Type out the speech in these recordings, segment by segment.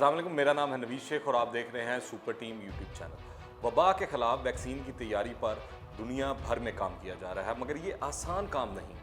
अस्सलाम वालेकुम, मेरा नाम है नवीद शेख और आप देख रहे हैं सुपर टीम यूट्यूब चैनल। वबा के ख़िलाफ़ वैक्सीन की तैयारी पर दुनिया भर में काम किया जा रहा है, मगर ये आसान काम नहीं।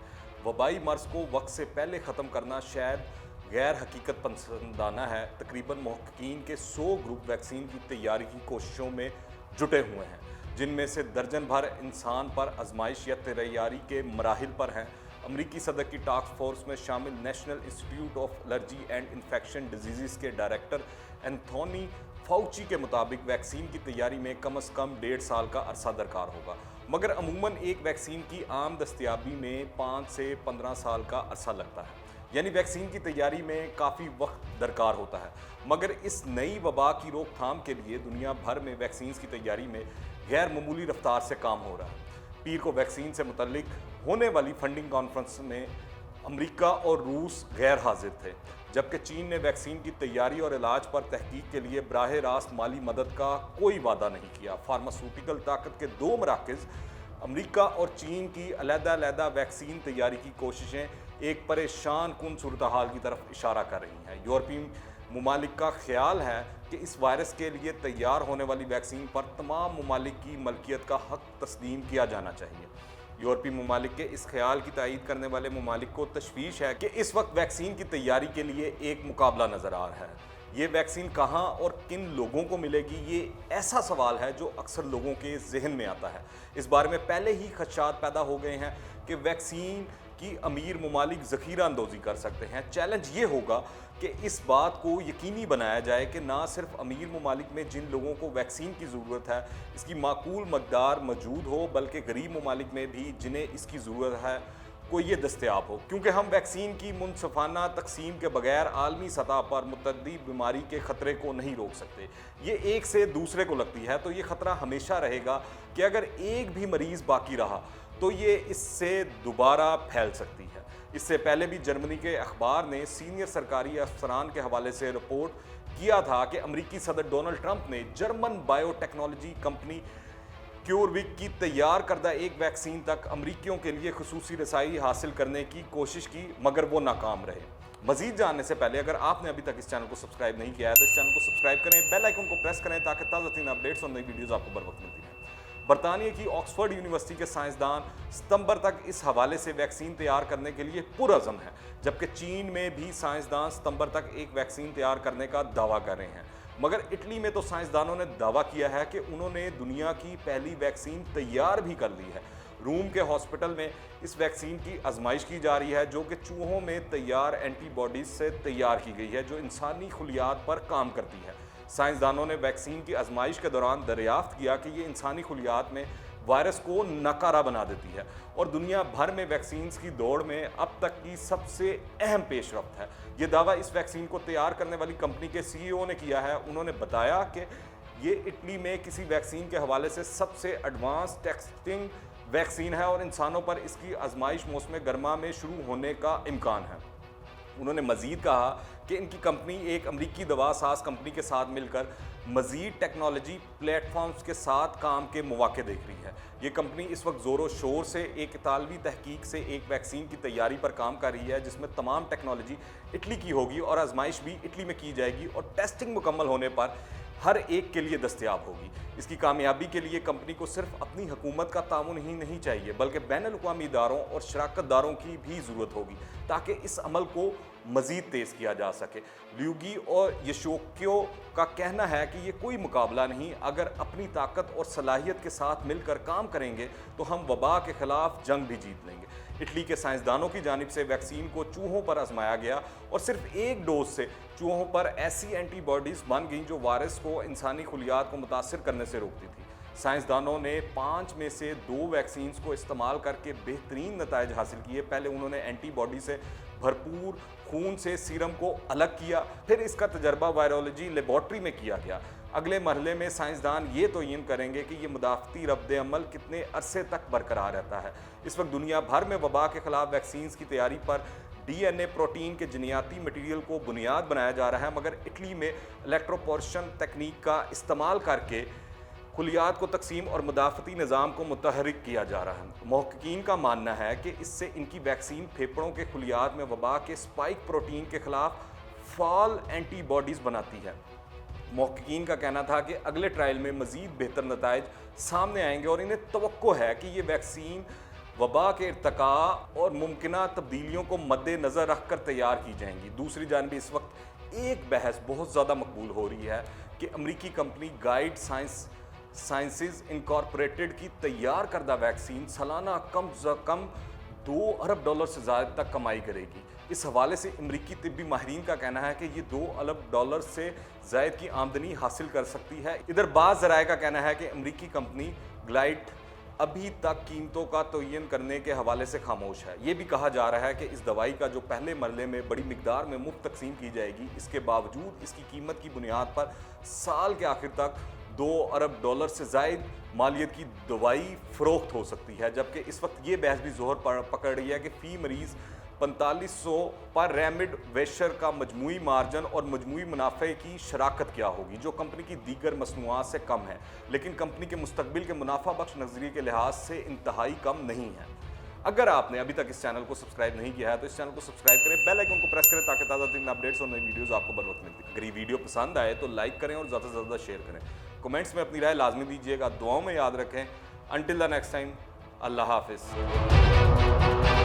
वबाई मर्ज़ को वक्त से पहले ख़त्म करना शायद गैर हकीकत पसंदाना है। तकरीबन महक़्क़ीन के 100 ग्रुप वैक्सीन की तैयारी की कोशिशों में जुटे हुए हैं, जिनमें से दर्जन भर इंसान पर आजमाइश या तैयारी के मराहिल पर हैं। अमरीकी सदर की टास्क फोर्स में शामिल national institute of allergy and infection disease के डायरेक्टर एंथोनी फाउची के मुताबिक वैक्सीन की तैयारी में कम से कम 1.5 साल का अरसा दरकार होगा, मगर अमूमन एक वैक्सीन की आम दस्तयाबी में 5 से 15 साल का अरसा लगता है। यानी वैक्सीन की तैयारी में काफ़ी वक्त दरकार होता है। मगर इस नई वबा की रोकथाम के लिए दुनिया भर में वैक्सीन की तैयारी में गैर मामूली रफ्तार से काम हो रहा है। पीर को वैक्सीन से मुतल्लिक होने वाली फंडिंग कॉन्फ्रेंस में अमेरिका और रूस गैर हाजिर थे, जबकि चीन ने वैक्सीन की तैयारी और इलाज पर तहकीक के लिए बराह रास्त माली मदद का कोई वादा नहीं किया। फार्मास्यूटिकल ताकत के 2 मराकज़ अमेरिका और चीन की अलग-अलग वैक्सीन तैयारी की कोशिशें एक परेशान कुन सूरत हाल की तरफ इशारा कर रही हैं। यूरोपीय ममालिक का ख्याल है कि इस वायरस के लिए तैयार होने वाली वैक्सीन पर तमाम ममालिक की मलकियत का हक तस्लीम किया जाना चाहिए। यूरोपीय ममालिक के इस ख्याल की तायीद करने वाले ममालिक को तशवीश है कि इस वक्त वैक्सीन की तैयारी के लिए एक मुकाबला नज़र आ रहा है। ये वैक्सीन कहाँ और किन लोगों को मिलेगी, ये ऐसा सवाल है जो अक्सर लोगों के जहन में आता है। इस बारे में पहले ही खदशात पैदा हो गए हैं कि वैक्सीन की अमीर ममालिक ज़ख़ीरा अंदोज़ी कर सकते हैं। चैलेंज ये होगा कि इस बात को यकीनी बनाया जाए कि ना सिर्फ अमीर ममालिक में जिन लोगों को वैक्सीन की ज़रूरत है इसकी माकूल मकदार मौजूद हो, बल्कि गरीब ममालिक में भी जिन्हें इसकी ज़रूरत है को ये दस्तयाब हो। क्योंकि हम वैक्सीन की मुनसफ़ाना तकसीम के बगैर आलमी सतह पर मुतअद्दी बीमारी के ख़तरे को नहीं रोक सकते। ये एक से दूसरे को लगती है तो ये ख़तरा हमेशा रहेगा कि अगर एक भी मरीज़ बाकी रहा तो ये इससे दोबारा फैल सकती है। इससे पहले भी जर्मनी के अखबार ने सीनियर सरकारी अफसरान के हवाले से रिपोर्ट किया था कि अमरीकी सदर डोनाल्ड ट्रंप ने जर्मन बायोटेक्नोलॉजी कंपनी क्यूरविक की तैयार करदा एक वैक्सीन तक अमरीकियों के लिए खुसूसी रसाई हासिल करने की कोशिश की, मगर वो नाकाम रहे। मजीद जानने से पहले अगर आपने अभी तक इस चैनल को सब्सक्राइब नहीं किया है तो इस चैनल को सब्सक्राइब करें, बेल आइकन को प्रेस करें ताकि ताज़ा तरीन अपडेट्स और नई वीडियोज़ आपको बर वक्त मिलती रहें। बरतानिया की ऑक्सफोर्ड यूनिवर्सिटी के साइंसदान सितंबर तक इस हवाले से वैक्सीन तैयार करने के लिए पुरअज़म हैं, जबकि चीन में भी साइंसदान सितंबर तक एक वैक्सीन तैयार करने का दावा कर रहे हैं। मगर इटली में तो साइंसदानों ने दावा किया है कि उन्होंने दुनिया की पहली वैक्सीन तैयार भी कर ली है। रूम के हॉस्पिटल में इस वैक्सीन की आजमाइश की जा रही है, जो कि चूहों में तैयार एंटीबॉडीज से तैयार की गई है, जो इंसानी खुलियात पर काम करती है। साइंसदानों ने वैक्सीन की आजमाइश के दौरान दरियाफ्त किया कि ये इंसानी खुलियात में वायरस को नकारा बना देती है और दुनिया भर में वैक्सीन की दौड़ में अब तक की सबसे अहम पेशरफ्त है। ये दावा इस वैक्सीन को तैयार करने वाली कंपनी के CEO ने किया है। उन्होंने बताया कि ये इटली में किसी वैक्सीन के हवाले से सबसे एडवांस टेस्टिंग वैक्सीन है और इंसानों पर इसकी आजमाइश मौसम गर्मा में शुरू होने का इम्कान है। उन्होंने मज़ीद कहा कि इनकी कंपनी एक अमरीकी दवा साज कंपनी के साथ मिलकर मज़ीद टेक्नोलॉजी प्लेटफॉर्म्स के साथ काम के मौके देख रही है। ये कंपनी इस वक्त ज़ोरों शोर से एक इतालवी तहकीक से एक वैक्सीन की तैयारी पर काम कर रही है, जिसमें तमाम टेक्नोलॉजी इटली की होगी और आजमाइश भी इटली में की जाएगी और टेस्टिंग मुकम्मल होने पर हर एक के लिए दस्तयाब होगी। इसकी कामयाबी के लिए कंपनी को सिर्फ अपनी हुकूमत का ताउन ही नहीं चाहिए, बल्कि बैनुल-अक़वामी इदारों और शराकतदारों की भी ज़रूरत होगी ताकि इस अमल को मज़ीद तेज़ किया जा सके। ल्यूगी और यशोकियो का कहना है कि ये कोई मुकाबला नहीं, अगर अपनी ताकत और सलाहियत के साथ मिलकर काम करेंगे तो हम वबा के ख़िलाफ़ जंग भी जीत लेंगे। इटली के साइंसदानों की जानिब से वैक्सीन को चूहों पर आजमाया गया और सिर्फ एक डोज से चूहों पर ऐसी एंटीबॉडीज़ बन गई जो वायरस को इंसानी खुलियात को मुतासर करने से रोकती थी। साइंसदानों ने 5 में से 2 वैक्सीन को इस्तेमाल करके बेहतरीन नताइज हासिल किए। पहले उन्होंने एंटीबॉडी से भरपूर खून से सीरम को अलग किया, फिर इसका तजर्बा वायरोलॉजी लेबॉर्ट्री में किया गया। अगले मरहले में साइंसदान ये तयीन करेंगे कि ये मुदाफ़ती रद्द अमल कितने अरसे तक बरकरार रहता है। इस वक्त दुनिया भर में वबा के ख़िलाफ़ वैक्सीन की तैयारी पर DNA प्रोटीन के जनियाती मटीरियल को बुनियाद बनाया जा रहा है, मगर इटली में इलेक्ट्रोपोरेशन तकनीक का इस्तेमाल करके खुलियात को तकसीम और मुदाफ़ती निज़ाम को मुतहरिक किया जा रहा है। महक़्क़ीन का मानना है कि इससे इनकी वैक्सीन फेफड़ों के खुलियात में वबा के स्पाइक प्रोटीन के ख़िलाफ़ फाल एंटीबॉडीज़ बनाती है। महक़क़ीन का कहना था कि अगले ट्रायल में मज़ीद बेहतर नताइज सामने आएंगे और इन्हें तवक्को है कि ये वैक्सीन वबा के इर्तिका और मुमकिना तब्दीलियों को मद्देनज़र रख कर तैयार की जाएंगी। दूसरी जानब इस वक्त एक बहस बहुत ज़्यादा मकबूल हो रही है कि अमरीकी कंपनी गाइड साइंसेज इनकॉर्पोरेटेड की तैयार करदा वैक्सीन सालाना कम से कम $2 अरब से ज़्यादा तक कमाई करेगी। इस हवाले से अमरीकी तिब्बी माहिरीन का कहना है कि ये $2 अरब से ज़ायद की आमदनी हासिल कर सकती है। इधर बाज़ ज़राए का कहना है कि अमरीकी कंपनी ग्लाइड अभी तक कीमतों का तयन करने के हवाले से खामोश है। ये भी कहा जा रहा है कि इस दवाई का जो पहले मरले में बड़ी मिकदार में मुफ्त तकसीम की जाएगी, इसके बावजूद इसकी कीमत की बुनियाद पर साल के आखिर तक $2 अरब से ज़ायद मालियत की दवाई फ़रोख्त हो सकती है। जबकि इस वक्त ये बहस भी ज़ोर पकड़ रही है कि फ़ी मरीज़ 4500 पर रेमिड वेशर का मजमूई मार्जिन और मजमूई मुनाफे की शराकत क्या होगी, जो कंपनी की दीगर मसनूआत से कम है, लेकिन कंपनी के मुस्तकबिल के मुनाफा बख्श नज़रिए के लिहाज से इंतहाई कम नहीं है। अगर आपने अभी तक इस चैनल को सब्सक्राइब नहीं किया है तो इस चैनल को सब्सक्राइब करें, बेल आइकन को प्रेस करें ताकि ताज़ा तरीन अपडेट्स और नई वीडियोस आपको बर वक्त मिलती है। अगर ये वीडियो पसंद आए तो लाइक करें और ज़्यादा से ज़्यादा शेयर करें। कमेंट्स में अपनी राय लाजमी दीजिएगा, दुआओं में याद रखें। अंटिल द नेक्स्ट टाइम, अल्लाह हाफिज़।